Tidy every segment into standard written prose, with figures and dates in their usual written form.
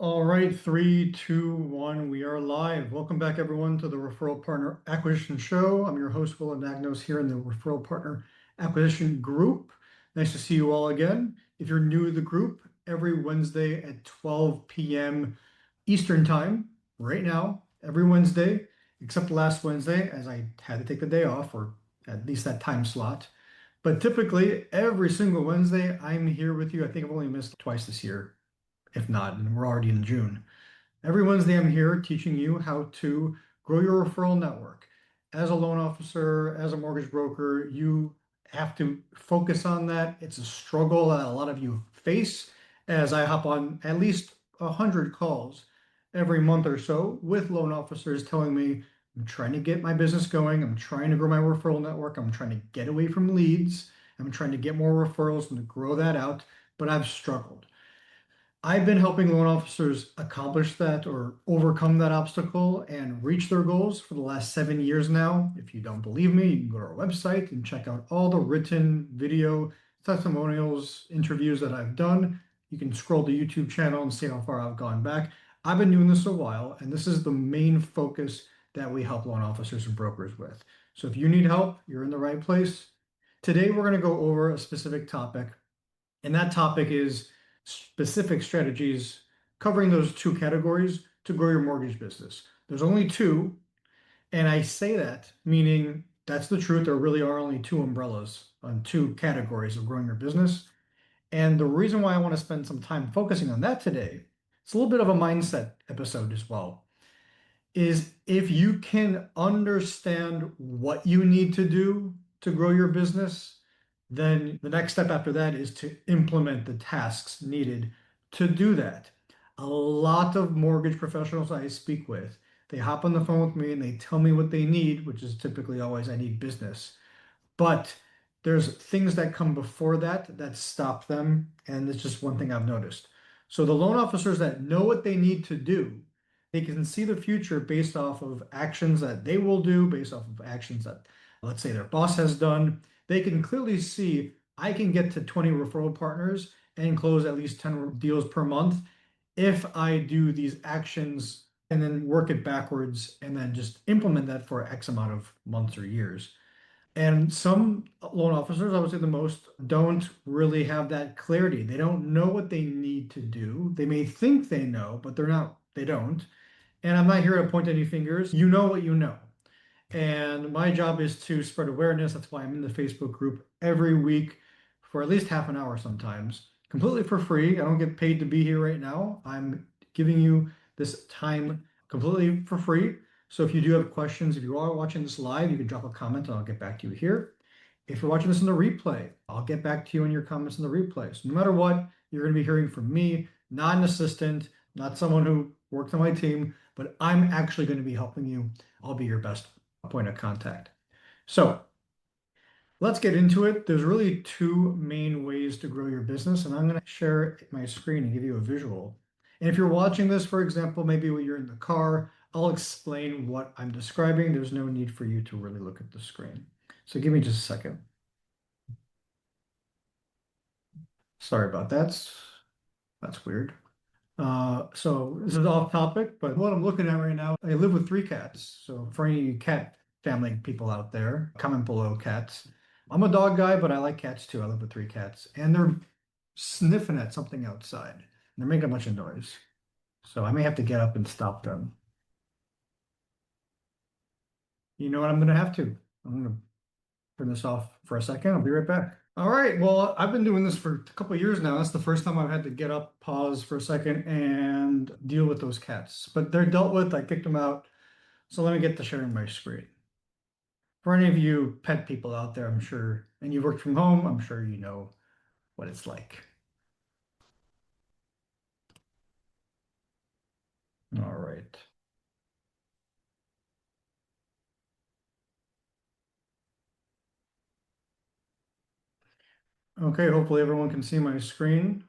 All right, three, two, one, we are live. Welcome back, everyone, to the Referral Partner Acquisition Show. I'm your host, Will Anagnos, here in the Referral Partner Acquisition Group. Nice to see you all again. If you're new to the group, every Wednesday at 12 p.m. Eastern Time, right now, every Wednesday, except last Wednesday, as I had to take the day off, or at least that time slot. But typically, every single Wednesday, I'm here with you. I think I've only missed twice this year, if not, and we're already in June. Every Wednesday, I'm here teaching you how to grow your referral network. As a loan officer, as a mortgage broker, you have to focus on that. It's a struggle that a lot of you face as I hop on at least 100 calls every month or so with loan officers telling me, I'm trying to get my business going. I'm trying to grow my referral network. I'm trying to get away from leads. I'm trying to get more referrals and to grow that out, but I've struggled. I've been helping loan officers accomplish that or overcome that obstacle and reach their goals for the last 7 years now. If you don't believe me, you can go to our website and check out all the written video testimonials, interviews that I've done. You can scroll the YouTube channel and see how far I've gone back. I've been doing this a while, and this is the main focus that we help loan officers and brokers with. So if you need help, you're in the right place. Today, we're going to go over a specific topic, and that topic is specific strategies covering those two categories to grow your mortgage business. There's only two, and I say that meaning that's the truth. There really are only two umbrellas on two categories of growing your business. And the reason why I want to spend some time focusing on that today, it's a little bit of a mindset episode as well, is if you can understand what you need to do to grow your business, then the next step after that is to implement the tasks needed to do that. A lot of mortgage professionals I speak with, they hop on the phone with me and they tell me what they need, which is typically always, I need business. But there's things that come before that that stop them. And it's just one thing I've noticed. So the loan officers that know what they need to do, they can see the future based off of actions that they will do, based off of actions that, let's say, their boss has done. They can clearly see, I can get to 20 referral partners and close at least 10 deals per month if I do these actions and then work it backwards and then just implement that for X amount of months or years. And some loan officers, I would say the most, don't really have that clarity. They don't know what they need to do. They may think they know, but they don't. And I'm not here to point any fingers. You know what you know. And my job is to spread awareness. That's why I'm in the Facebook group every week for at least half an hour sometimes, completely for free. I don't get paid to be here right now. I'm giving you this time completely for free. So if you do have questions, if you are watching this live, you can drop a comment and I'll get back to you here. If you're watching this in the replay, I'll get back to you in your comments in the replay. So no matter what, you're going to be hearing from me, not an assistant, not someone who works on my team, but I'm actually going to be helping you. I'll be your best point of contact. So let's get into it. There's really two main ways to grow your business, and I'm going to share my screen and give you a visual. And if you're watching this, for example, maybe when you're in the car, I'll explain what I'm describing. There's no need for you to really look at the screen. So give me just a second. Sorry about that. That's weird. So this is off topic, but what I'm looking at right now, I live with three cats. So for any cat family people out there, comment below cats. I'm a dog guy, but I like cats too. I live with three cats, and they're sniffing at something outside. And they're making a bunch of noise. So I may have to get up and stop them. You know what? I'm going to have to. I'm going to turn this off for a second. I'll be right back. All right. Well, I've been doing this for a couple of years now. That's the first time I've had to get up, pause for a second, and deal with those cats. But they're dealt with. I kicked them out. So let me get to sharing my screen. For any of you pet people out there, I'm sure, and you work from home, I'm sure you know what it's like. All right. Okay, hopefully everyone can see my screen.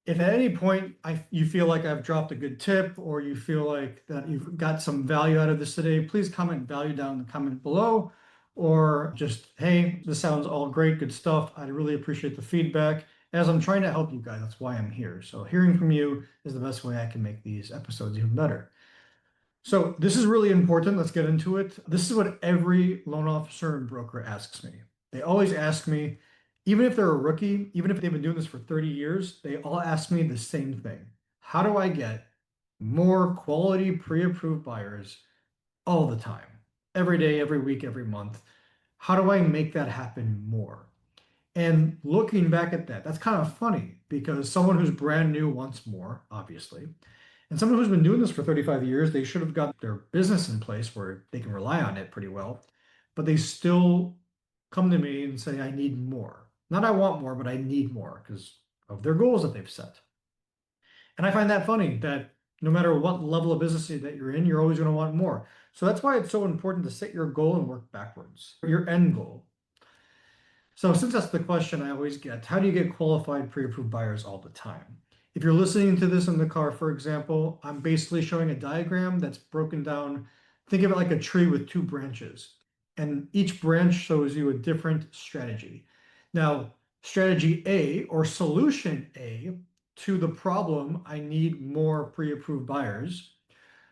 If at any point you feel like I've dropped a good tip or you feel like that you've got some value out of this today, please comment value down in the comment below, or just, hey, this sounds all great, good stuff. I'd really appreciate the feedback. as I'm trying to help you guys. That's why I'm here. So hearing from you is the best way I can make these episodes even better. So this is really important. Let's get into it. This is what every loan officer and broker asks me. They always ask me, even if they're a rookie, even if they've been doing this for 30 years, they all ask me the same thing. How do I get more quality pre-approved buyers all the time? Every day, every week, every month. How do I make that happen more? And looking back at that, that's kind of funny because someone who's brand new wants more, obviously. And someone who's been doing this for 35 years, they should have got their business in place where they can rely on it pretty well. But they still come to me and say, I need more. Not I want more, but I need more because of their goals that they've set. And I find that funny that no matter what level of business that you're in, you're always going to want more. So that's why it's so important to set your goal and work backwards, your end goal. So since that's the question I always get, how do you get qualified pre-approved buyers all the time? If you're listening to this in the car, for example, I'm basically showing a diagram that's broken down. Think of it like a tree with two branches, and each branch shows you a different strategy. Now, strategy A or solution A to the problem, I need more pre-approved buyers.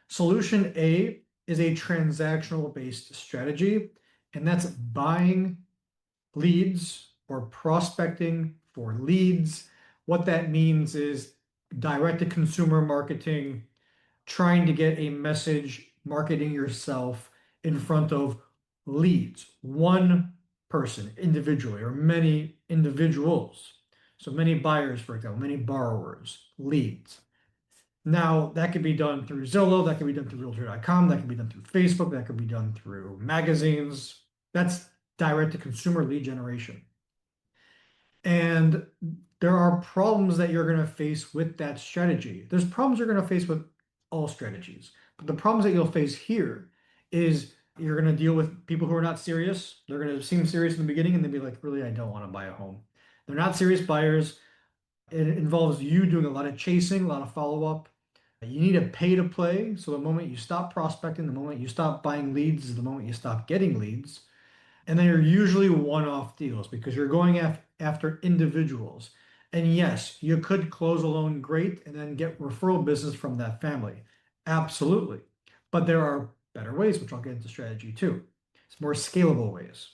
Solution A is a transactional based strategy, and that's buying leads or prospecting for leads. What that means is direct to consumer marketing, trying to get a message, marketing yourself in front of leads, one person individually or many individuals. So many buyers, for example, many borrowers, leads. Now, that could be done through Zillow, that could be done through Realtor.com, that could be done through Facebook, that could be done through magazines. That's direct to consumer lead generation. And there are problems that you're going to face with that strategy. There's problems you're going to face with all strategies. But the problems that you'll face here is you're going to deal with people who are not serious. They're going to seem serious in the beginning and then be like, really, I don't want to buy a home. They're not serious buyers. It involves you doing a lot of chasing, a lot of follow-up. You need to pay to play. So the moment you stop prospecting, the moment you stop buying leads is the moment you stop getting leads. And they are usually one-off deals because you're going after individuals. And yes, you could close a loan great and then get referral business from that family. Absolutely. But there are better ways, which I'll get into strategy too. It's more scalable ways.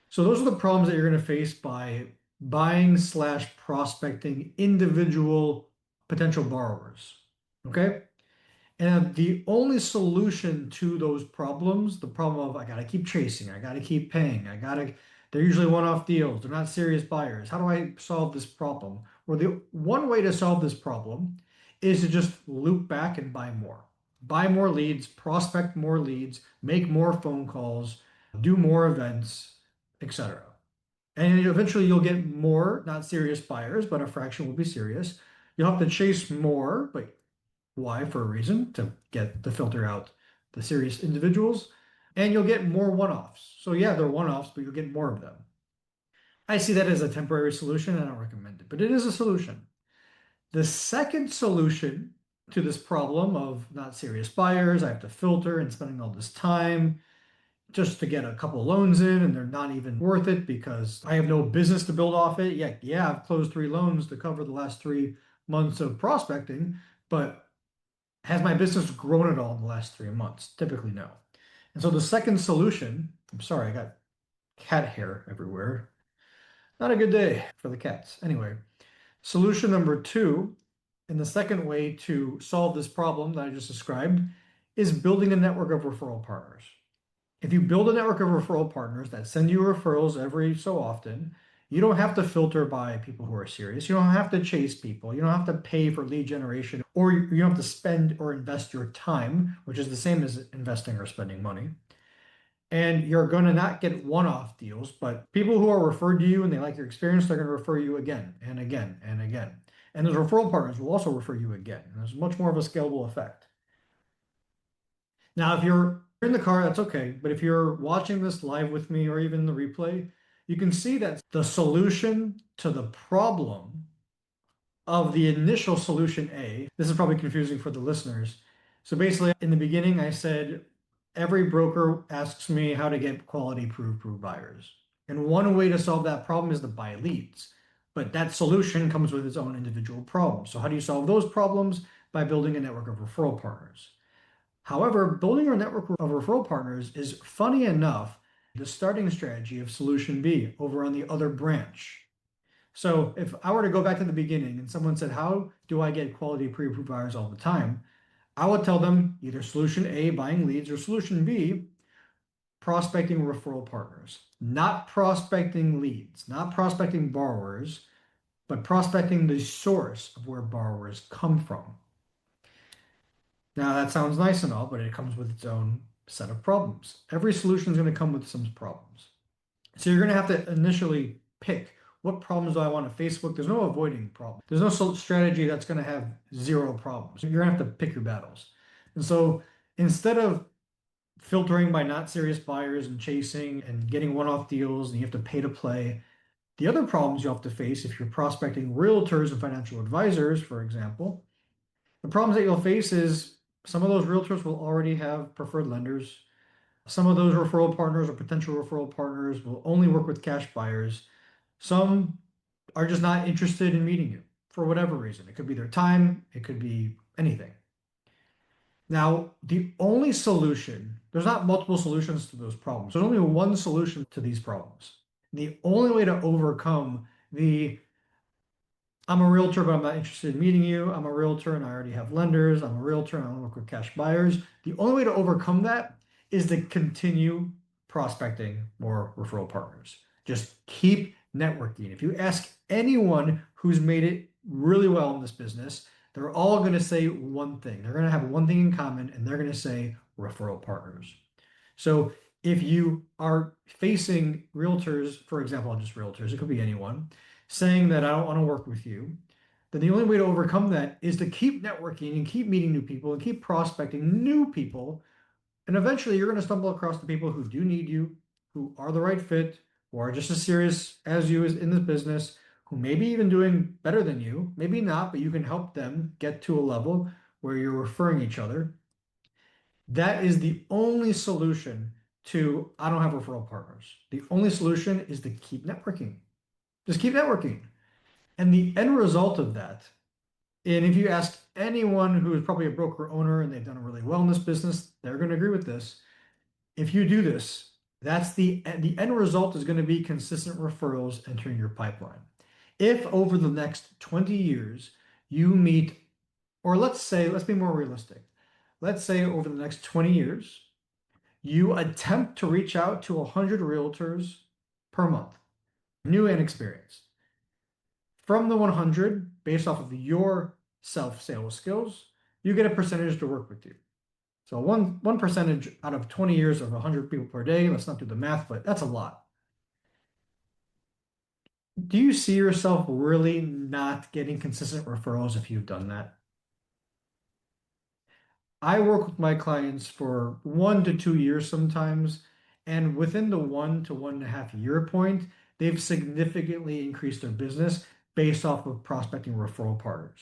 So those are the problems that you're going to face by buying slash prospecting individual potential borrowers. Okay? And the only solution to those problems, the problem of I got to keep chasing, I got to keep paying, they're usually one-off deals, they're not serious buyers. How do I solve this problem? Well, the one way to solve this problem is to just loop back and buy more. Buy more leads, prospect more leads, make more phone calls, do more events, etc. And eventually you'll get more, not serious buyers, but a fraction will be serious. You'll have to chase more, but why? For a reason, to get the filter out the serious individuals, and you'll get more one-offs. So yeah, they're one-offs, but you'll get more of them. I see that as a temporary solution. I don't recommend it, but it is a solution. The second solution to this problem of not serious buyers, I have to filter and spending all this time just to get a couple loans in, and they're not even worth it because I have no business to build off it. Yeah, I've closed 3 loans to cover the last 3 months of prospecting, but has my business grown at all in the last 3 months? Typically, no. And so the second solution, I'm sorry, I got cat hair everywhere. Not a good day for the cats. Anyway, solution number two, and the second way to solve this problem that I just described, is building a network of referral partners. If you build a network of referral partners that send you referrals every so often, you don't have to filter by people who are serious. You don't have to chase people. You don't have to pay for lead generation, or you don't have to spend or invest your time, which is the same as investing or spending money. And you're going to not get one-off deals, but people who are referred to you and they like your experience, they're going to refer you again and again and again. And those referral partners will also refer you again. And there's much more of a scalable effect. Now, if you're in the car, that's okay. But if you're watching this live with me or even the replay, you can see that the solution to the problem of the initial solution A, this is probably confusing for the listeners. So basically, in the beginning, I said every broker asks me how to get quality pre-approved buyers. And one way to solve that problem is to buy leads. But that solution comes with its own individual problems. So how do you solve those problems? By building a network of referral partners. However, building a network of referral partners is funny enough the starting strategy of solution B over on the other branch. So if I were to go back to the beginning and someone said, how do I get quality pre-approved buyers all the time? I would tell them either solution A, buying leads, or solution B, prospecting referral partners. Not prospecting leads, not prospecting borrowers, but prospecting the source of where borrowers come from. Now, that sounds nice and all, but it comes with its own set of problems. Every solution is going to come with some problems. So you're going to have to initially pick what problems do I want to Facebook. There's no avoiding problems. There's no strategy that's going to have zero problems. You're going to have to pick your battles. And so instead of filtering by not serious buyers and chasing and getting one-off deals and you have to pay to play, the other problems you have to face if you're prospecting realtors and financial advisors, for example, the problems that you'll face is some of those realtors will already have preferred lenders. Some of those referral partners or potential referral partners will only work with cash buyers. Some are just not interested in meeting you for whatever reason. It could be their time, it could be anything. Now, the only solution, there's not multiple solutions to those problems. There's only one solution to these problems. The only way to overcome the I'm a realtor, but I'm not interested in meeting you. I'm a realtor and I already have lenders. I'm a realtor and I want to work with cash buyers. The only way to overcome that is to continue prospecting more referral partners. Just keep networking. If you ask anyone who's made it really well in this business, they're all going to say one thing. They're going to have one thing in common, and they're going to say referral partners. So if you are facing realtors, for example, just realtors, it could be anyone, saying that I don't want to work with you, then the only way to overcome that is to keep networking and keep meeting new people and keep prospecting new people. And eventually you're going to stumble across the people who do need you, who are the right fit, who are just as serious as you is in this business, who may be even doing better than you, maybe not, but you can help them get to a level where you're referring each other. That is the only solution to I don't have referral partners. The only solution is to keep networking. Just keep networking. And the end result of that, and if you ask anyone who is probably a broker owner and they've done really well in this business, they're going to agree with this. If you do this, that's the end result is going to be consistent referrals entering your pipeline. If over the next 20 years you meet, or let's be more realistic. Let's say over the next 20 years, you attempt to reach out to 100 realtors per month, new and experienced. From the 100, based off of your self-sales skills, you get a percentage to work with you. So one percentage out of 20 years of 100 people per day, let's not do the math, but that's a lot. Do you see yourself really not getting consistent referrals if you've done that? I work with my clients for 1 to 2 years sometimes, and within the 1 to 1.5 year point, they've significantly increased their business based off of prospecting referral partners.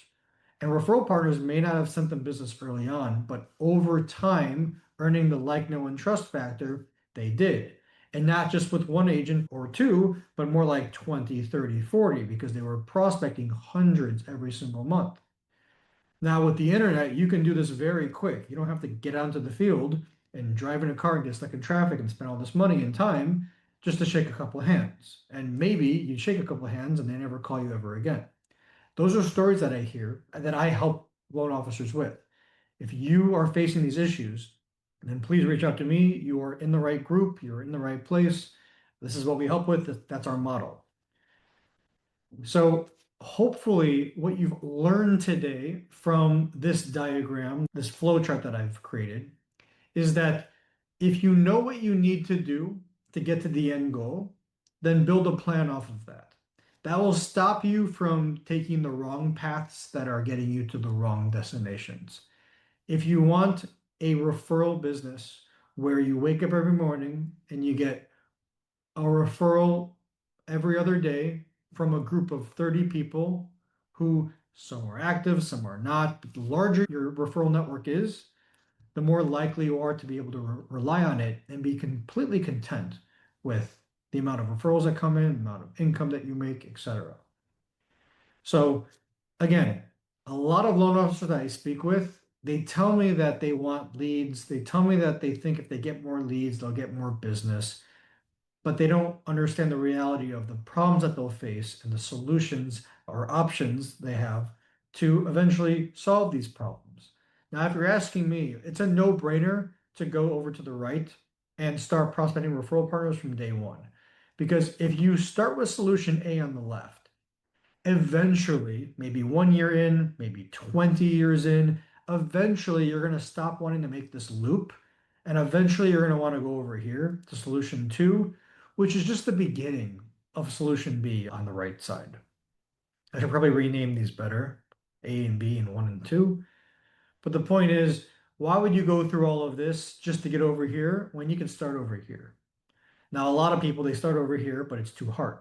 And referral partners may not have sent them business early on, but over time, earning the like, know, and trust factor, they did. And not just with one agent or two, but more like 20, 30, 40, because they were prospecting hundreds every single month. Now, with the internet, you can do this very quick. You don't have to get out into the field and drive in a car and get stuck in traffic and spend all this money and time just to shake a couple of hands. And maybe you shake a couple of hands and they never call you ever again. Those are stories that I hear that I help loan officers with. If you are facing these issues, then please reach out to me. You are in the right group, you're in the right place. This is what we help with. That's our model. So hopefully what you've learned today from this diagram, this flow chart that I've created, is that if you know what you need to do to get to the end goal, then build a plan off of that. That will stop you from taking the wrong paths that are getting you to the wrong destinations. If you want a referral business where you wake up every morning and you get a referral every other day from a group of 30 people who some are active, some are not, but the larger your referral network is, the more likely you are to be able to rely on it and be completely content with the amount of referrals that come in, the amount of income that you make, etc. So again, a lot of loan officers that I speak with, they tell me that they want leads. They tell me that they think if they get more leads, they'll get more business, but they don't understand the reality of the problems that they'll face and the solutions or options they have to eventually solve these problems. Now, if you're asking me, it's a no-brainer to go over to the right and start prospecting referral partners from day one. Because if you start with solution A on the left, eventually, maybe 1 year in, maybe 20 years in, eventually you're going to stop wanting to make this loop. And eventually you're going to want to go over here to solution two, which is just the beginning of solution B on the right side. I should probably rename these better, A and B and one and two. But the point is, why would you go through all of this just to get over here when you can start over here? Now, a lot of people, they start over here, but it's too hard.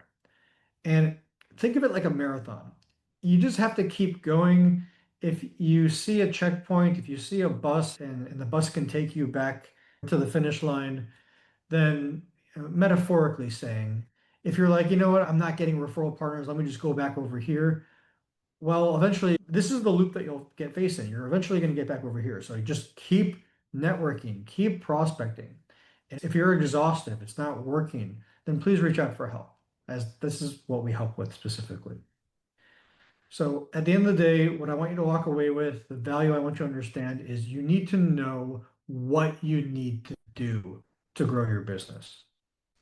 And think of it like a marathon. You just have to keep going. If you see a checkpoint, if you see a bus and the bus can take you back to the finish line, then metaphorically saying, if you're like, you know what, I'm not getting referral partners, let me just go back over here. Well, eventually, this is the loop that you'll get faced in. You're eventually going to get back over here. So you just keep networking, keep prospecting. And if you're exhausted, if it's not working, then please reach out for help, as this is what we help with specifically. So at the end of the day, what I want you to walk away with, the value I want you to understand is you need to know what you need to do to grow your business.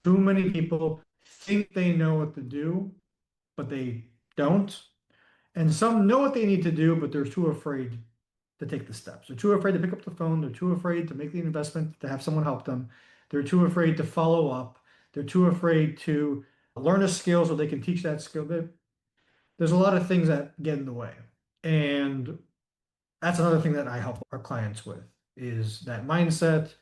Too many people think they know what to do, but they don't. And some know what they need to do, but they're too afraid to take the steps. They're too afraid to pick up the phone. They're too afraid to make the investment to have someone help them. They're too afraid to follow up. They're too afraid to learn a skill so they can teach that skill. There's a lot of things that get in the way. And that's another thing that I help our clients with is that mindset,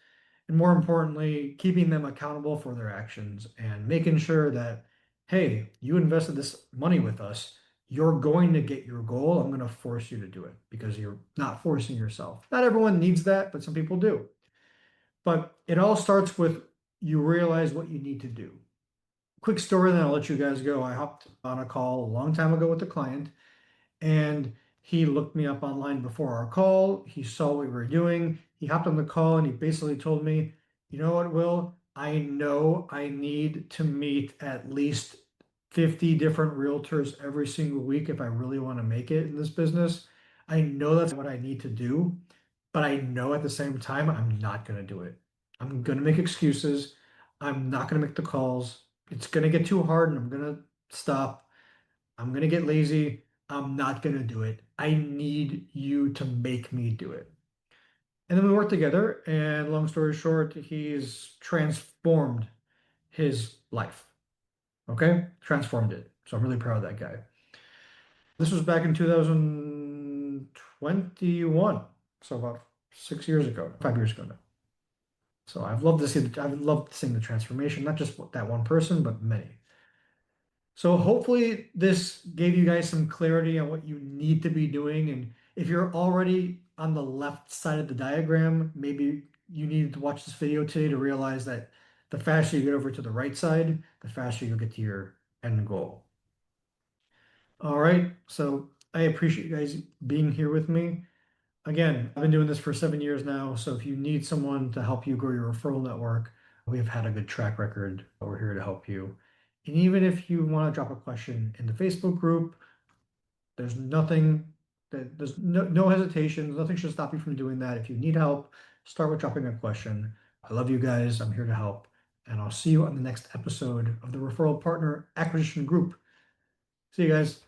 and more importantly, keeping them accountable for their actions and making sure that, hey, you invested this money with us. You're going to get your goal. I'm going to force you to do it because you're not forcing yourself. Not everyone needs that, but some people do. But it all starts with you realize what you need to do. Quick story, then I'll let you guys go. I hopped on a call a long time ago with a client and he looked me up online before our call. He saw what we were doing. He hopped on the call and he basically told me, you know what, Will? I know I need to meet at least 50 different realtors every single week if I really want to make it in this business. I know that's what I need to do, but I know at the same time I'm not going to do it. I'm going to make excuses. I'm not going to make the calls. It's going to get too hard and I'm going to stop. I'm gonna get lazy. I'm not gonna do it. I need you to make me do it. And then we worked together, and long story short, he's transformed his life. Okay? Transformed it. So I'm really proud of that guy. This was back in 2021. So about 6 years ago, 5 years ago now. So I've loved seeing the transformation, not just that one person, but many. So hopefully this gave you guys some clarity on what you need to be doing. And if you're already on the left side of the diagram, maybe you needed to watch this video today to realize that the faster you get over to the right side, the faster you'll get to your end goal. All right. So I appreciate you guys being here with me. Again, I've been doing this for 7 years now. So if you need someone to help you grow your referral network, we've had a good track record. We're here to help you. And even if you want to drop a question in the Facebook group, there's nothing there's no hesitations. Nothing should stop you from doing that. If you need help, start with dropping a question. I love you guys. I'm here to help. And I'll see you on the next episode of the Referral Partner Acquisition Group. See you guys.